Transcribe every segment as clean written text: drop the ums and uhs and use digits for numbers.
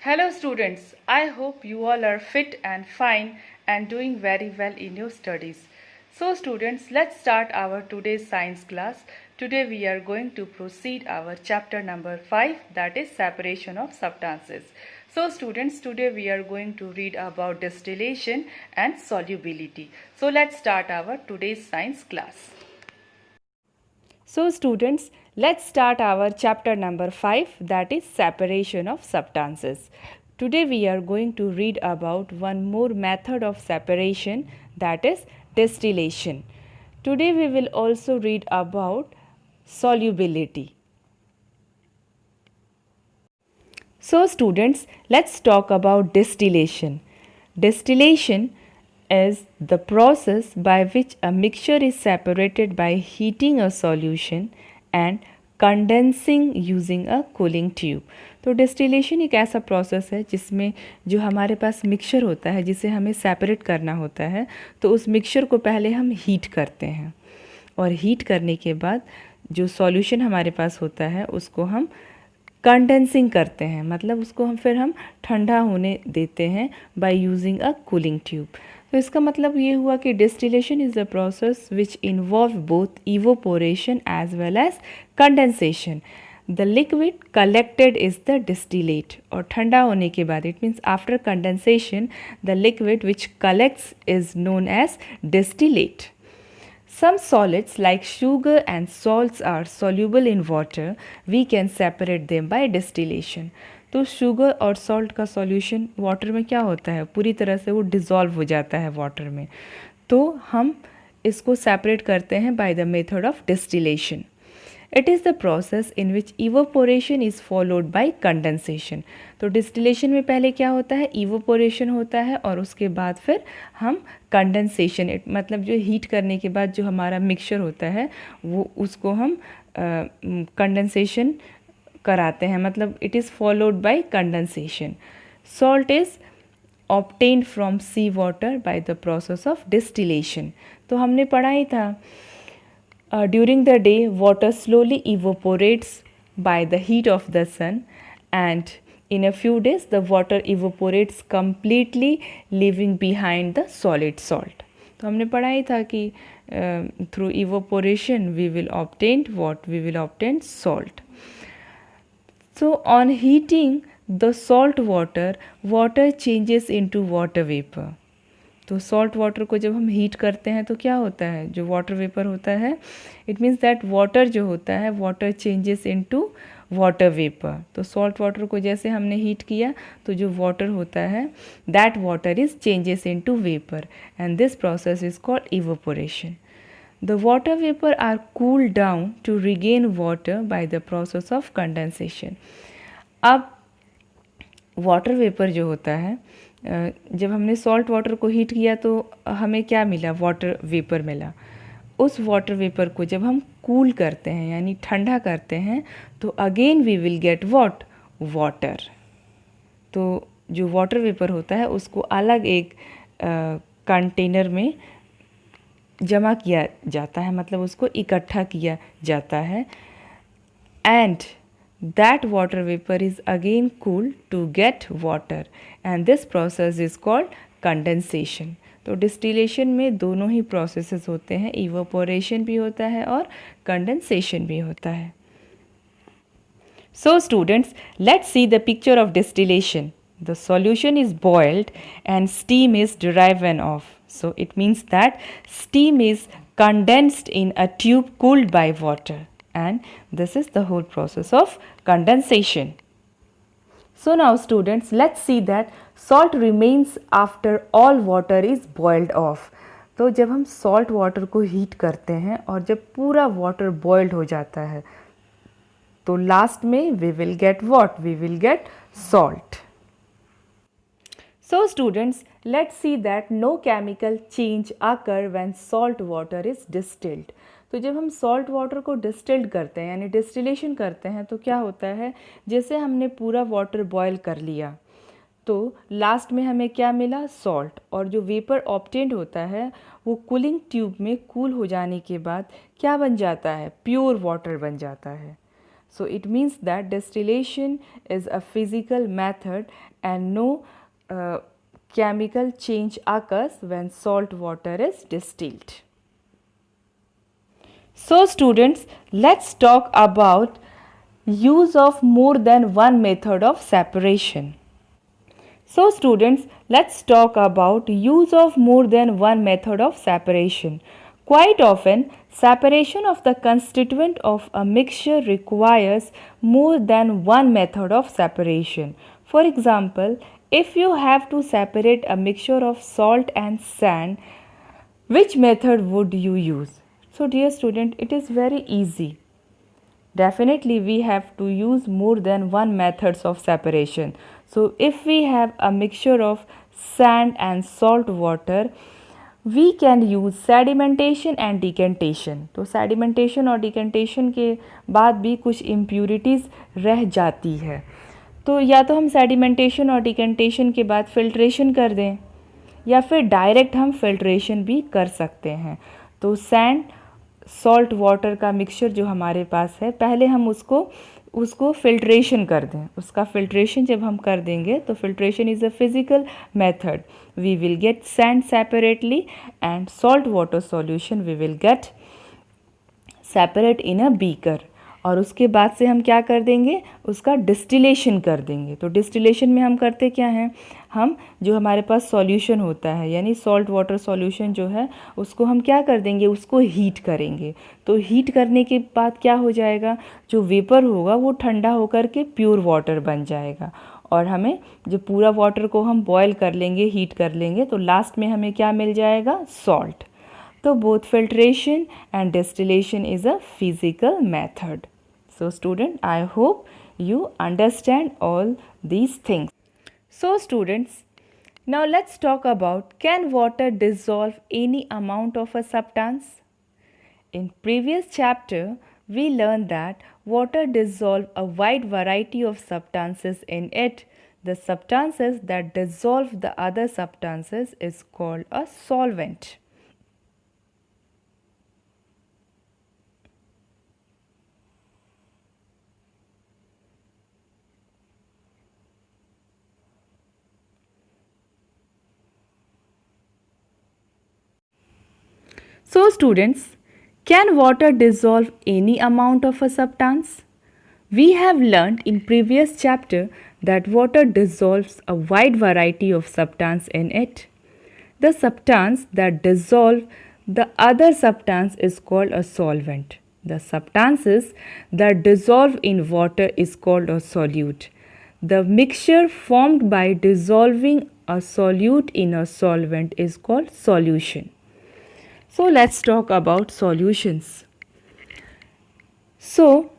Hello students, I hope you all are fit and fine and doing very well in your studies. So students, let's start our today's science class. Today we are going to proceed our chapter number 5, that is separation of substances. So students, today we are going to read about distillation and solubility. So let's start our today's science class. So students, let's start our chapter number 5, that is separation of substances. Today we are going to read about one more method of separation, that is distillation. Today we will also read about solubility. So students, let's talk about distillation. Distillation is the process by which a mixture is separated by heating a solution and condensing using a cooling tube. तो distillation एक ऐसा process है जिसमें जो हमारे पास mixture होता है जिसे हमें सेपरेट करना होता है, तो उस मिक्सचर को पहले हम हीट करते हैं और हीट करने के बाद जो सॉल्यूशन हमारे पास होता है उसको हम कंडेंसिंग करते हैं, मतलब उसको हम ठंडा होने देते हैं by using a cooling tube. तो इसका मतलब ये हुआ कि distillation is the process which involve both evaporation as well as condensation. The liquid collected is the distillate. और ठंडा होने के बाद it means after condensation the liquid which collects is known as distillate. Some solids like sugar and salts are soluble in water. We can separate them by distillation. तो sugar और salt का solution water में क्या होता है, पूरी तरह से वो डिज़ोल्व हो जाता है वाटर में. तो हम इसको सेपरेट करते हैं by the method of distillation. It is the process in which evaporation is followed by condensation. तो डिस्टिलेशन में पहले क्या होता है, इवोपोरेशन होता है और उसके बाद फिर हम कंडेंसेशन, मतलब जो हीट करने के बाद जो हमारा मिक्सचर होता है वो उसको हम कंडेंसेशन कराते हैं, मतलब it is followed by condensation. Salt is obtained from sea water by the process of distillation. तो हमने पढ़ा ही था, during the day water slowly evaporates by the heat of the sun, and in a few days the water evaporates completely leaving behind the solid salt. तो हमने पढ़ा ही था कि through evaporation we will obtain what? We will obtain salt. So on heating the salt water changes into water vapor. तो salt water को जब हम heat करते हैं तो क्या होता है, जो वाटर वेपर होता है, इट मीन्स दैट वाटर जो होता है water changes into water vapour. तो सॉल्ट वाटर को जैसे हमने हीट किया तो जो वाटर होता है that water is changes into vapour and this process is called evaporation. The water vapour are cooled down to regain water by the process of condensation. अब वाटर वेपर जो होता है, जब हमने सॉल्ट वाटर को heat किया तो हमें क्या मिला, वाटर वेपर मिला. उस वाटर वेपर को जब हम कूल करते हैं यानी ठंडा करते हैं तो again we will get what, water. तो जो वाटर वेपर होता है उसको अलग एक कंटेनर में जमा किया जाता है, मतलब उसको इकट्ठा किया जाता है, and that water vapor is again cooled to get water and this process is called condensation. तो डिस्टिलेशन में दोनों ही प्रोसेसेस होते हैं, इवोपोरेशन भी होता है और कंडेंसेशन भी होता है. So students, let's see the picture of distillation. The solution is boiled and steam is derived off. So it means that steam is condensed in a tube cooled by water. And this is the whole process of condensation. So now students, let's see that salt remains after all water is boiled off. तो जब हम salt water को heat करते हैं और जब पूरा water boiled हो जाता है तो last में we will get what? We will get salt. So students, let's see that no chemical change occur when salt water is distilled. तो जब हम सॉल्ट वाटर को डिस्टिल्ड करते हैं यानी डिस्टिलेशन करते हैं तो क्या होता है, जैसे हमने पूरा वाटर बॉयल कर लिया तो लास्ट में हमें क्या मिला, सॉल्ट. और जो वेपर ऑब्टेन्ड होता है वो कूलिंग ट्यूब में कूल हो जाने के बाद क्या बन जाता है, प्योर वाटर बन जाता है. So it means that distillation is a physical method and no chemical change occurs when salt water is distilled. So students, let's talk about use of more than one method of separation. So students, let's talk about use of more than one method of separation. Quite often, separation of the constituent of a mixture requires more than one method of separation. For example, if you have to separate a mixture of salt and sand, which method would you use? So dear student, it is very easy. Definitely we have to use more than one methods of separation. So if we have a mixture of sand and salt water, we can use sedimentation and decantation. तो sedimentation और decantation के बाद भी कुछ impurities रह जाती है, तो या तो हम sedimentation और decantation के बाद filtration कर दें या फिर डायरेक्ट हम फिल्ट्रेशन भी कर सकते हैं. तो सैंड सॉल्ट वाटर का मिक्सचर जो हमारे पास है, पहले हम उसको फिल्ट्रेशन कर दें. उसका फिल्ट्रेशन जब हम कर देंगे तो filtration is a physical method. We will get sand separately and salt water solution we will get separate in a beaker. और उसके बाद से हम क्या कर देंगे, उसका डिस्टिलेशन कर देंगे. तो डिस्टिलेशन में हम करते क्या हैं, हम जो हमारे पास सॉल्यूशन होता है यानी सॉल्ट वाटर सॉल्यूशन जो है उसको हम क्या कर देंगे, उसको हीट करेंगे. तो हीट करने के बाद क्या हो जाएगा, जो वेपर होगा वो ठंडा होकर के प्योर वाटर बन जाएगा. और हमें जो पूरा वाटर को हम बॉयल कर लेंगे, हीट कर लेंगे, तो लास्ट में हमें क्या मिल जाएगा, सॉल्ट. तो both filtration and distillation is a physical method. So student, I hope you understand all these things. So students, now let's talk about, can water dissolve any amount of a substance? In previous chapter, we learned that water dissolves a wide variety of substances in it. The substances that dissolve the other substances is called a solvent. So students, can water dissolve any amount of a substance? We have learned in previous chapter that water dissolves a wide variety of substance in it. The substance that dissolve the other substance is called a solvent. The substances that dissolve in water is called a solute. The mixture formed by dissolving a solute in a solvent is called solution. So let's talk about solutions. So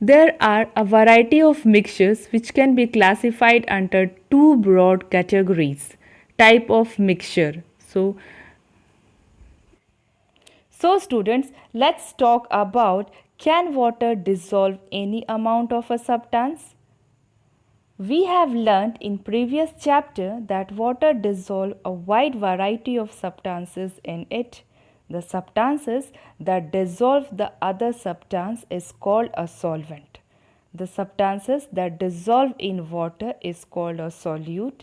there are a variety of mixtures which can be classified under two broad categories. Type of mixture. So students, let's talk about, can water dissolve any amount of a substance? We have learned in previous chapter that water dissolves a wide variety of substances in it. The substances that dissolve the other substance is called a solvent. The substances that dissolve in water is called a solute.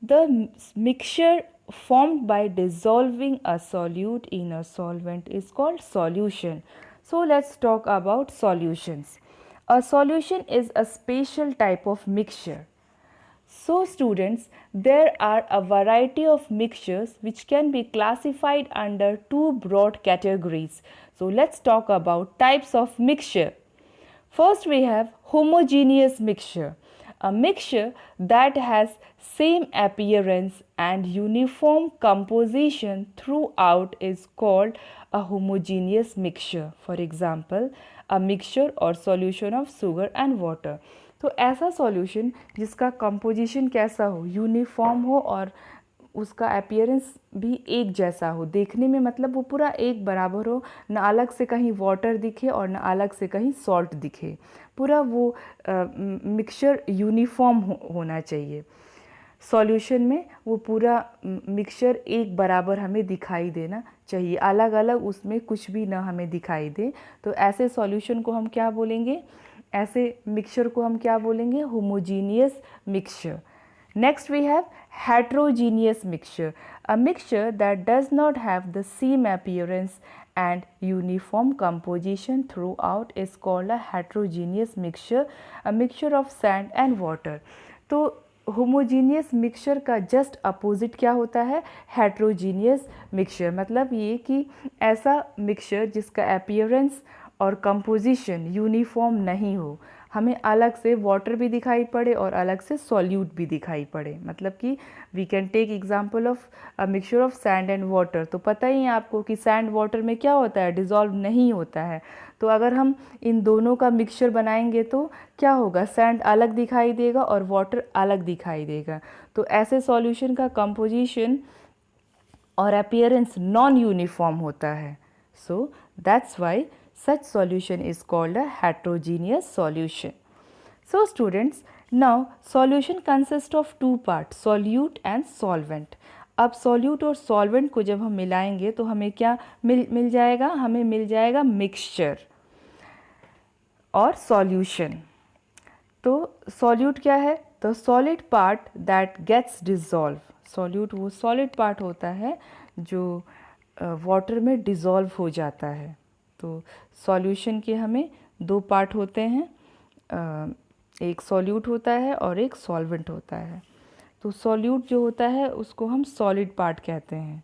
The mixture formed by dissolving a solute in a solvent is called solution. So let's talk about solutions. A solution is a special type of mixture. So students, there are a variety of mixtures which can be classified under two broad categories. So let's talk about types of mixture. First we have homogeneous mixture. A mixture that has same appearance and uniform composition throughout is called a homogeneous mixture. For example, a mixture or solution of sugar and water. तो ऐसा solution जिसका composition कैसा हो, uniform हो और उसका appearance भी एक जैसा हो, देखने में मतलब वो पूरा एक बराबर हो, ना अलग से कहीं वाटर दिखे और ना अलग से कहीं सॉल्ट दिखे, पूरा वो मिक्सचर यूनिफॉर्म होना चाहिए. सॉल्यूशन में वो पूरा मिक्सचर एक बराबर हमें दिखाई देना चाहिए, अलग अलग उसमें कुछ भी ना हमें दिखाई दे. तो ऐसे सॉल्यूशन को हम क्या बोलेंगे, ऐसे मिक्सचर को हम क्या बोलेंगे? Homogeneous mixture. Next we have heterogeneous mixture, a mixture that does not have the same appearance and uniform composition throughout is called a heterogeneous mixture, a mixture of sand and water. तो homogeneous mixture का just opposite क्या होता है? Heterogeneous mixture. मतलब ये कि ऐसा mixture जिसका अपीयरेंस और कंपोजिशन यूनिफॉर्म नहीं हो, हमें अलग से वाटर भी दिखाई पड़े और अलग से सॉल्यूट भी दिखाई पड़े. मतलब कि we can take example of a mixture of sand and water. तो पता ही है आपको कि सैंड वाटर में क्या होता है? डिज़ोल्व नहीं होता है. तो अगर हम इन दोनों का मिक्सचर बनाएंगे तो क्या होगा? सैंड अलग दिखाई देगा और वाटर अलग दिखाई देगा. तो ऐसे सॉल्यूशन का कंपोजिशन और अपीयरेंस नॉन यूनिफॉर्म होता है. So that's why such solution is called a heterogeneous solution. So students, now solution consists of two parts, solute and solvent. अब solute और solvent को जब हम मिलाएंगे तो हमें क्या मिल जाएगा? हमें मिल जाएगा mixture और solution. तो solute क्या है? The solid part that gets dissolved. solute वो solid part होता है जो water में dissolve हो जाता है. तो सॉल्यूशन के हमें दो पार्ट होते हैं, एक सॉल्यूट होता है और एक सॉल्वेंट होता है. तो सॉल्यूट जो होता है उसको हम सॉलिड पार्ट कहते हैं,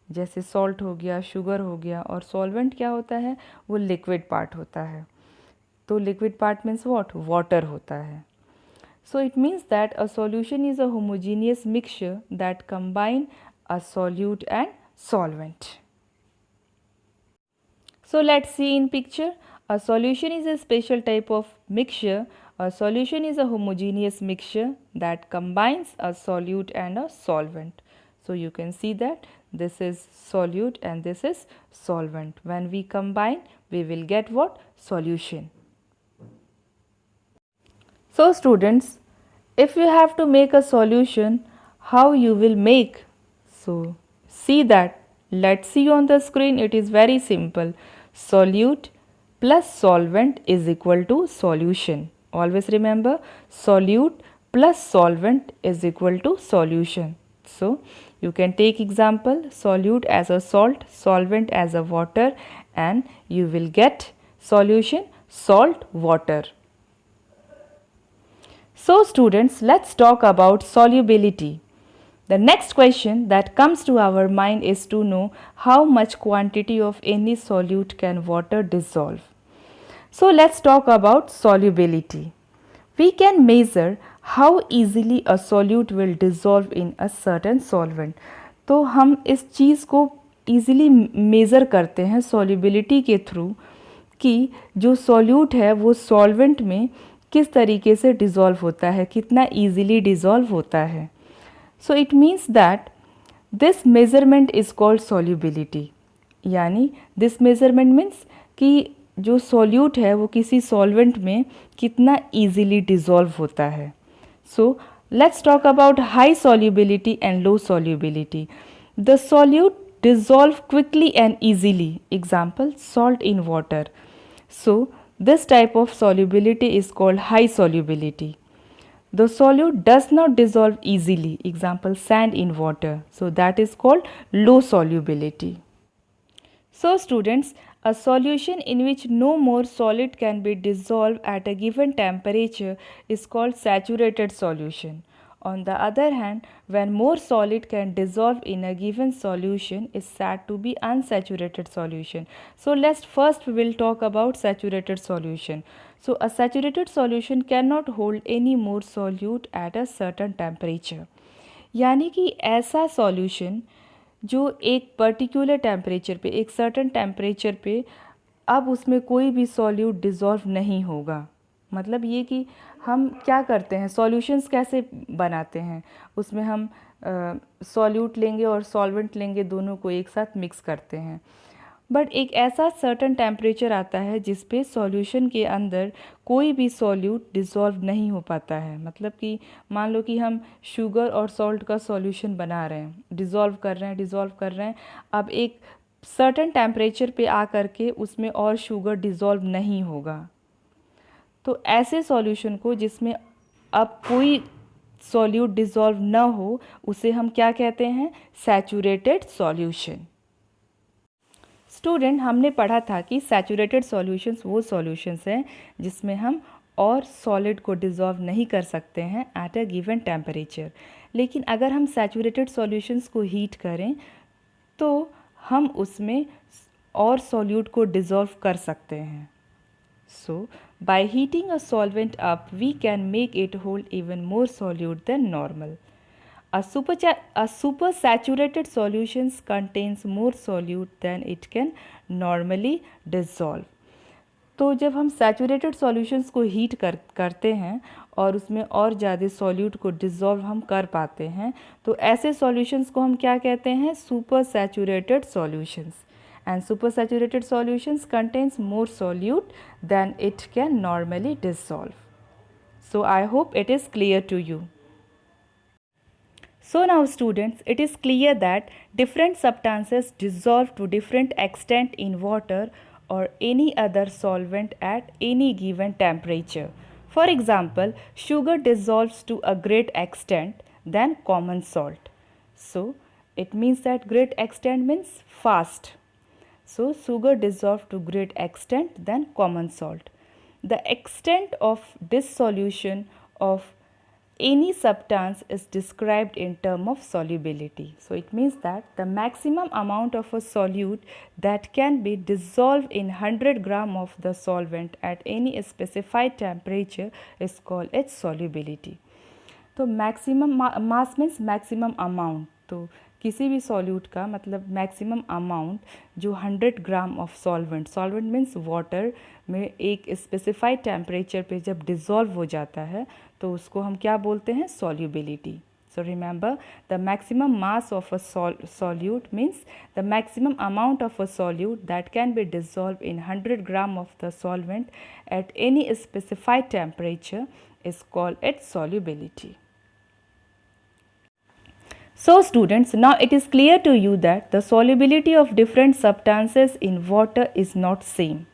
जैसे सॉल्ट हो गया, शुगर हो गया. और सॉल्वेंट क्या होता है? वो लिक्विड पार्ट होता है. तो liquid part means what? Water होता है. So it means that a solution is a homogeneous mixture that combine a solute and solvent. So let's see in picture. A solution is a special type of mixture. A solution is a homogeneous mixture that combines a solute and a solvent. So you can see that this is solute and this is solvent. When we combine, we will get what? Solution. So students, if you have to make a solution, how you will make? So see that. Let's see on the screen. It is very simple. Solute plus solvent is equal to solution. Always remember, solute plus solvent is equal to solution. So you can take example, solute as a salt, solvent as a water, and you will get solution salt water. So students, let's talk about solubility. The next question that comes to our mind is to know how much quantity of any solute can water dissolve. So let's talk about solubility. We can measure how easily a solute will dissolve in a certain solvent. तो हम इस चीज़ को easily measure करते हैं solubility के through कि जो solute है वो solvent में किस तरीके से dissolve होता है, कितना easily dissolve होता है. So it means that this measurement is called solubility. यानी this measurement means कि जो solute है वो किसी solvent में कितना easily dissolve होता है. So let's talk about high solubility and low solubility. The solute dissolve quickly and easily. Example, salt in water. So this type of solubility is called high solubility. The solute does not dissolve easily. Example, sand in water. So that is called low solubility. So students, a solution in which no more solid can be dissolved at a given temperature is called saturated solution. On the other hand, when more solid can dissolve in a given solution is said to be unsaturated solution. So first we will talk about saturated solution. So a saturated solution cannot hold any more solute at a certain temperature. यानी कि ऐसा solution जो एक particular temperature पे, एक certain temperature पे अब उसमें कोई भी सॉल्यूट डिज़ोल्व नहीं होगा. मतलब ये कि हम क्या करते हैं, सॉल्यूशंस कैसे बनाते हैं, उसमें हम सॉल्यूट लेंगे और सॉल्वेंट लेंगे, दोनों को एक साथ मिक्स करते हैं. बट एक ऐसा सर्टेन टेम्परेचर आता है जिस पे सॉल्यूशन के अंदर कोई भी सॉल्यूट डिज़ोल्व नहीं हो पाता है. मतलब कि मान लो कि हम शुगर और सॉल्ट का सॉल्यूशन बना रहे हैं, डिज़ोल्व कर रहे हैं. अब एक सर्टेन टेम्परेचर पे आ कर के उसमें और शुगर डिज़ोल्व नहीं होगा. तो ऐसे सॉल्यूशन को जिसमें अब कोई सॉल्यूट डिसॉल्व न हो उसे हम क्या कहते हैं? Saturated solution. स्टूडेंट, हमने पढ़ा था कि सैचुरेटेड सॉल्यूशंस वो सॉल्यूशंस हैं जिसमें हम और सॉलिड को डिसॉल्व नहीं कर सकते हैं एट अ गिवन टेम्परेचर। लेकिन अगर हम सैचुरेटेड सॉल्यूशंस को हीट करें तो हम उसमें और सॉल्यूट को डिसॉल्व कर सकते हैं। So, by heating a solvent up, we can make it hold even more solute than normal. A supersaturated solution contains more solute than it can normally dissolve. तो जब हम सैचुरेटेड सॉल्यूशंस को heat करते हैं और उसमें और ज़्यादा सॉल्यूट को डिसॉल्व हम कर पाते हैं तो ऐसे सॉल्यूशंस को हम क्या कहते हैं? Super saturated solutions. And supersaturated solutions contains more solute than it can normally dissolve. So I hope it is clear to you. So now students, it is clear that different substances dissolve to different extent in water or any other solvent at any given temperature. For example, sugar dissolves to a great extent than common salt. So it means that great extent means fast. So sugar dissolved to great extent than common salt. The extent of dissolution of any substance is described in terms of solubility. So it means that the maximum amount of a solute that can be dissolved in 100 gram of the solvent at any specified temperature is called its solubility. तो maximum mass means maximum amount, तो किसी भी solute का मतलब maximum amount जो 100 gram of solvent means water में एक specified temperature पे जब डिज़ोल्व हो जाता है तो उसको हम क्या बोलते हैं? Solubility. So remember, the maximum mass of a solute means the maximum amount of a solute that can be dissolved in 100 gram of the solvent at any specified temperature is called its solubility. So students, now it is clear to you that the solubility of different substances in water is not same.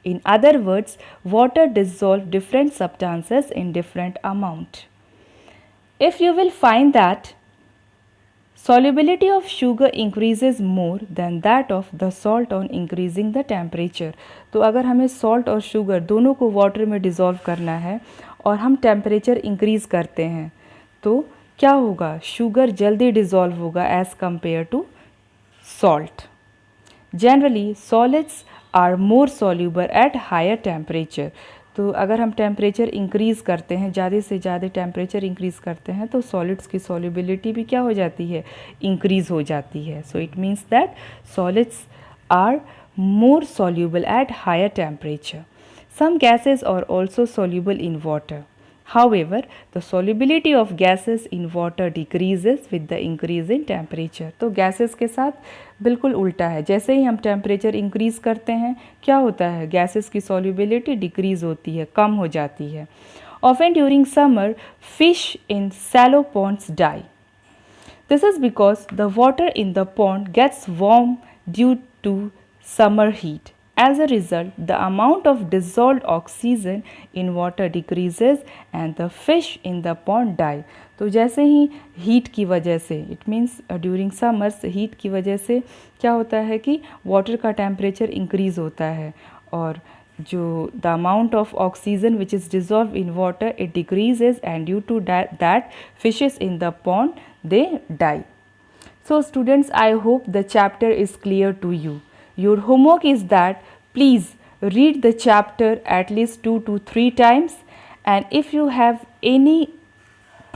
In other words, water dissolves different substances in different amount. If you will find that solubility of sugar increases more than that of the salt on increasing the temperature, तो अगर हमें salt और sugar दोनों को water में dissolve करना है और हम temperature increase करते हैं तो क्या होगा? शुगर जल्दी डिज़ोल्व होगा as compare to salt. Generally solids are more soluble at higher temperature. तो अगर हम टेम्परेचर इंक्रीज़ करते हैं, ज़्यादा से ज़्यादा टेम्परेचर इंक्रीज़ करते हैं तो सॉलिड्स की सॉल्युबिलिटी भी क्या हो जाती है? इंक्रीज़ हो जाती है. So it means that solids are more soluble at higher temperature. Some gases are also soluble in water. However, the solubility of gases in water decreases with the increase in temperature. तो gases के साथ बिल्कुल उल्टा है. जैसे ही हम temperature increase करते हैं क्या होता है? gases की solubility decrease होती है, कम हो जाती है. Often during summer, fish in shallow ponds die. This is because the water in the pond gets warm due to summer heat. As a result, the amount of dissolved oxygen in water decreases and the fish in the pond die. तो जैसे ही heat की वजह से, it means during summers heat की वजह से क्या होता है कि वाटर का टेम्परेचर इंक्रीज़ होता है और जो the amount of oxygen which is dissolve in water it decreases and due to that fishes in the pond they die. So students, I hope the chapter is clear to you. Your homework is that please read the chapter at least 2 to 3 times, and if you have any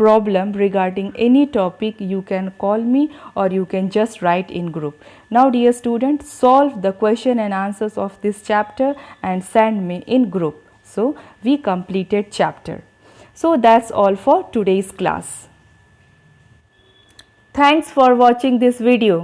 problem regarding any topic you can call me or you can just write in group. Now dear students, solve the question and answers of this chapter and send me in group. So we completed chapter. So that's all for today's class. Thanks for watching this video.